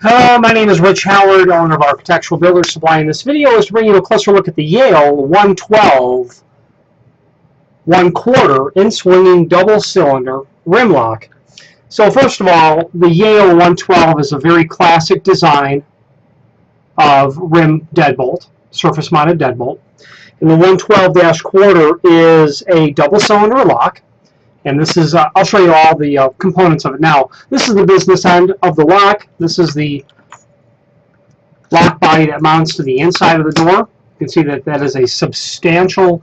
Hello, my name is Rich Howard, owner of Architectural Builders Supply. And this video is to bring you a closer look at the Yale 112 1/4 in-swinging double-cylinder rim lock. So first of all, the Yale 112 is a very classic design of rim deadbolt, surface-mounted deadbolt. And the 112-1/4 is a double-cylinder lock. And this is, I'll show you all the components of it now. This is the business end of the lock. This is the lock body that mounts to the inside of the door. You can see that that is a substantial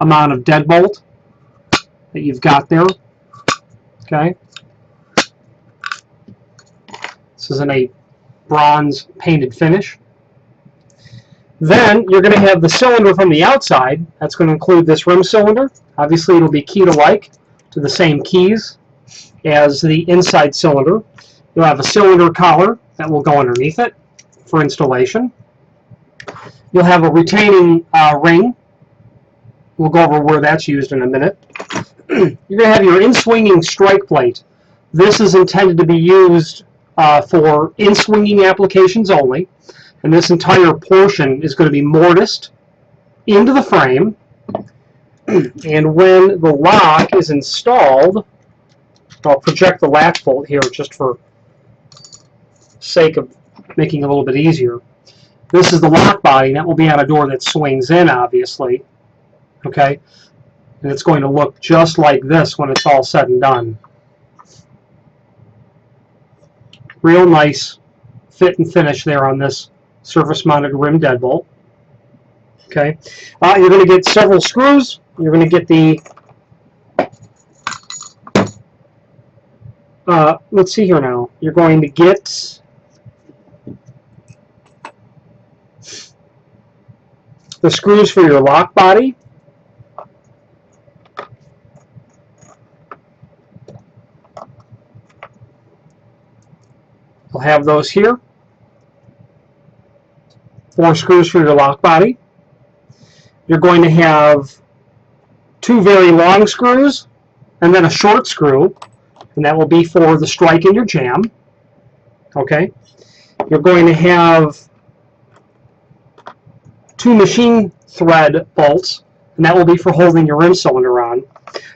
amount of deadbolt that you've got there. Okay. This is in a bronze painted finish. Then you're going to have the cylinder from the outside. That's going to include this rim cylinder. Obviously, it'll be key to like, to the same keys as the inside cylinder. You'll have a cylinder collar that will go underneath it for installation. You'll have a retaining ring. We'll go over where that's used in a minute. You're going to have your in-swinging strike plate. This is intended to be used for in-swinging applications only, and this entire portion is going to be mortised into the frame. And when the lock is installed, I'll project the latch bolt here just for sake of making it a little bit easier. This is the lock body. That will be on a door that swings in, obviously. Okay? And it's going to look just like this when it's all said and done. Real nice fit and finish there on this surface-mounted rim deadbolt. Okay? You're going to get several screws. You're going to get the, let's see here now. You're going to get the screws for your lock body. You'll have those here. 4 screws for your lock body. You're going to have 2 very long screws and then a short screw, and that will be for the strike in your jamb. Okay. You're going to have 2 machine thread bolts, and that will be for holding your rim cylinder on.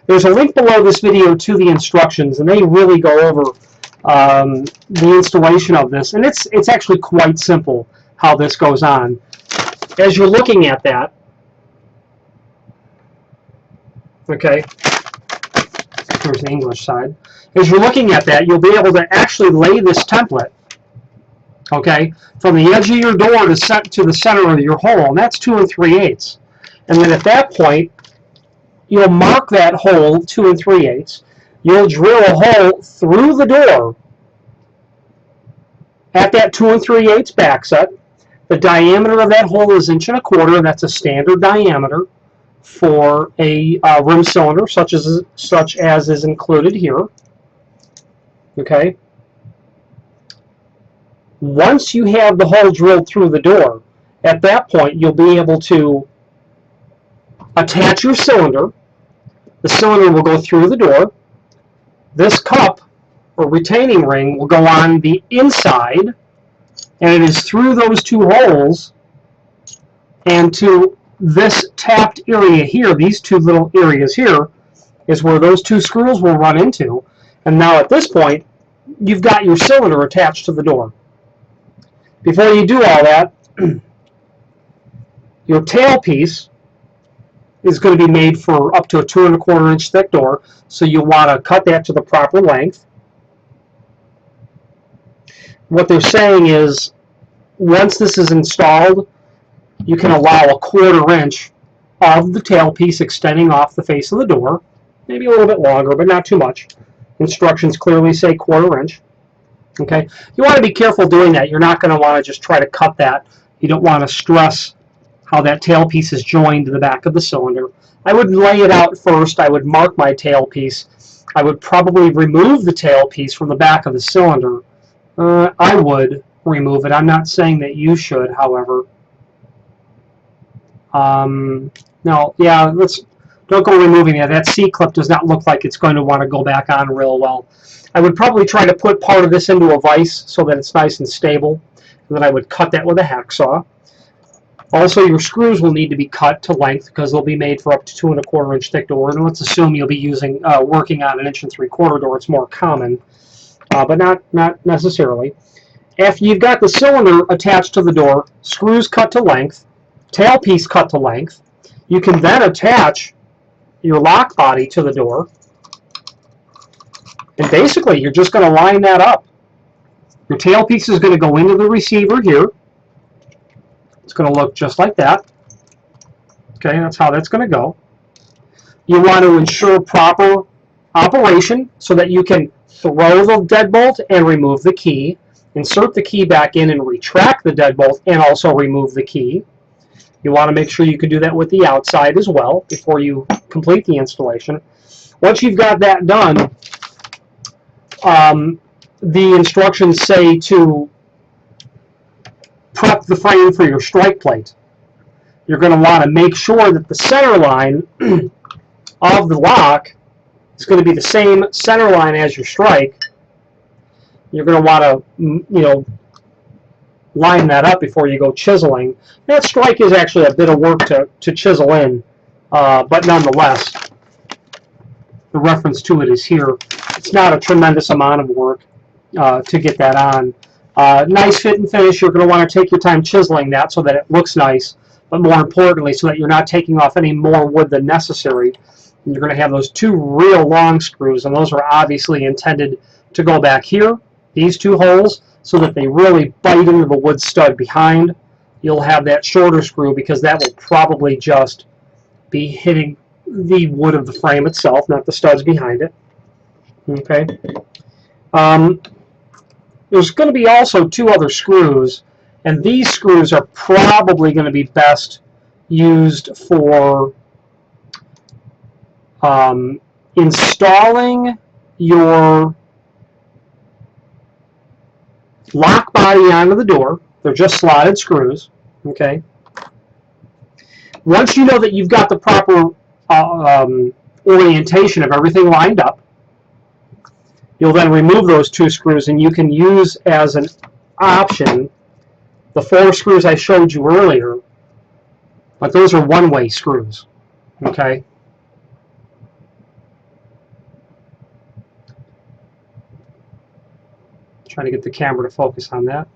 There's a link below this video to the instructions, and they really go over the installation of this, and it's actually quite simple how this goes on. As you're looking at that, okay, here's the English side. As you're looking at that, you'll be able to actually lay this template, okay, from the edge of your door to the center of your hole, and that's 2 3/8. And then at that point, you'll mark that hole 2 3/8. You'll drill a hole through the door at that 2 3/8 back set. The diameter of that hole is 1 1/4, and that's a standard diameter for a rim cylinder, such as is included here. Okay. Once you have the hole drilled through the door, at that point you'll be able to attach your cylinder. The cylinder will go through the door. This cup or retaining ring will go on the inside, and it is through those 2 holes and to this tapped area here. These 2 little areas here is where those 2 screws will run into. And now at this point, you've got your cylinder attached to the door. Before you do all that, your tailpiece is going to be made for up to a 2 1/4 inch thick door, so you want to cut that to the proper length. What they're saying is, once this is installed, you can allow a 1/4 inch of the tailpiece extending off the face of the door, maybe a little bit longer, but not too much. Instructions clearly say 1/4 inch. Okay, you want to be careful doing that. You're not going to want to just try to cut that. You don't want to stress how that tailpiece is joined to the back of the cylinder. I would lay it out first. I would mark my tailpiece. I would probably remove the tailpiece from the back of the cylinder. I would remove it. I'm not saying that you should, however. No, yeah, don't go removing that. That C-clip does not look like it's going to want to go back on real well. I would probably try to put part of this into a vise so that it's nice and stable, and then I would cut that with a hacksaw. Also, your screws will need to be cut to length because they'll be made for up to 2 1/4 inch thick door. And let's assume you'll be working on an 1 3/4 door. It's more common, but not necessarily. After you've got the cylinder attached to the door, screws cut to length, tailpiece cut to length, you can then attach your lock body to the door. And basically, you're just going to line that up. Your tailpiece is going to go into the receiver here. It's going to look just like that. Okay, that's how that's going to go. You want to ensure proper operation so that you can throw the deadbolt and remove the key, insert the key back in and retract the deadbolt and also remove the key. You want to make sure you can do that with the outside as well before you complete the installation. Once you've got that done, the instructions say to prep the frame for your strike plate. You're going to want to make sure that the center line of the lock is going to be the same center line as your strike. You're going to want to, line that up before you go chiseling. That strike is actually a bit of work to chisel in, but nonetheless, the reference to it is here. It's not a tremendous amount of work to get that on. Nice fit and finish. You're going to want to take your time chiseling that so that it looks nice, but more importantly, so that you're not taking off any more wood than necessary. And you're going to have those 2 real long screws, and those are obviously intended to go back here, these 2 holes, so that they really bite into the wood stud behind. You'll have that shorter screw because that will probably just be hitting the wood of the frame itself, not the studs behind it. Okay. There's going to be also 2 other screws, and these screws are probably going to be best used for installing your lock body onto the door. They're just slotted screws. Okay. Once you know that you've got the proper orientation of everything lined up, you'll then remove those 2 screws, and you can use as an option the 4 screws I showed you earlier, but those are one-way screws. Okay. Trying to get the camera to focus on that.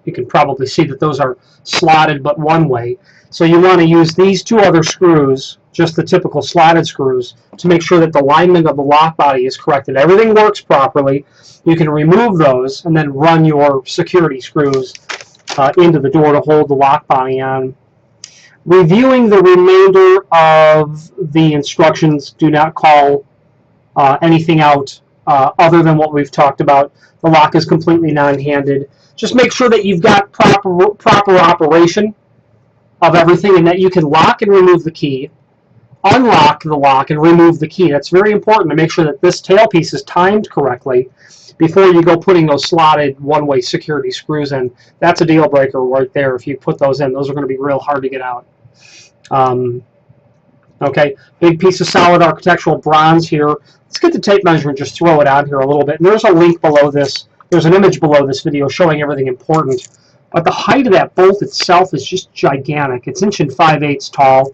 You can probably see that those are slotted but one way. So you want to use these 2 other screws, just the typical slotted screws, to make sure that the alignment of the lock body is correct and everything works properly. You can remove those and then run your security screws into the door to hold the lock body on. Reviewing the remainder of the instructions, do not call anything out other than what we've talked about. The lock is completely non-handed. Just make sure that you've got proper operation of everything and that you can lock and remove the key, unlock the lock and remove the key. That's very important to make sure that this tailpiece is timed correctly before you go putting those slotted one-way security screws in. That's a deal breaker right there. If you put those in, those are going to be real hard to get out. Okay, big piece of solid architectural bronze here. Let's get the tape measure and just throw it out here a little bit. And there's a link below this. There's an image below this video showing everything important. But the height of that bolt itself is just gigantic. It's 1 5/8 tall.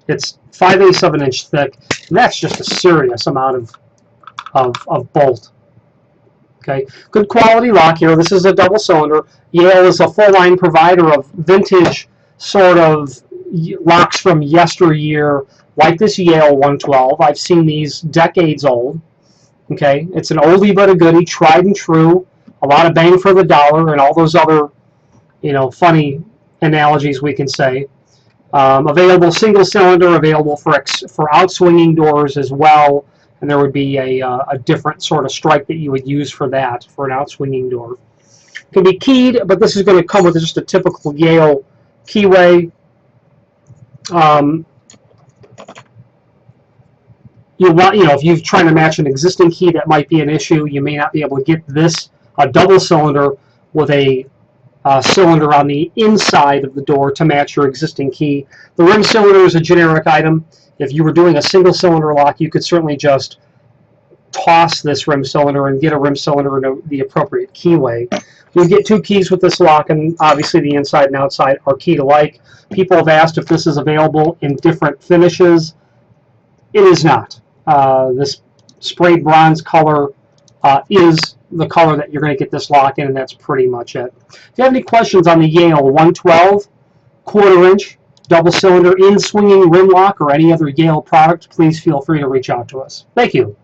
It's 5/8 of an inch thick. And that's just a serious amount of bolt. Okay, good quality lock here. This is a double cylinder. Yale is a full line provider of vintage sort of locks from yesteryear, like this Yale 112. I've seen these decades old. Okay, it's an oldie but a goodie, tried and true. A lot of bang for the dollar, and all those other, funny analogies we can say. Available single cylinder, available for outswinging doors as well, and there would be a different sort of strike that you would use for that, for an outswinging door. It can be keyed, but this is going to come with just a typical Yale keyway. If you're trying to match an existing key, that might be an issue. You may not be able to get this, a double cylinder with a cylinder on the inside of the door to match your existing key. The rim cylinder is a generic item. If you were doing a single cylinder lock, you could certainly just toss this rim cylinder and get a rim cylinder in the appropriate keyway. You get 2 keys with this lock, and obviously the inside and outside are keyed alike. People have asked if this is available in different finishes. It is not. This sprayed bronze color is the color that you're going to get this lock in, and that's pretty much it. If you have any questions on the Yale 112 1/4-inch double cylinder in swinging rim lock or any other Yale product, please feel free to reach out to us. Thank you.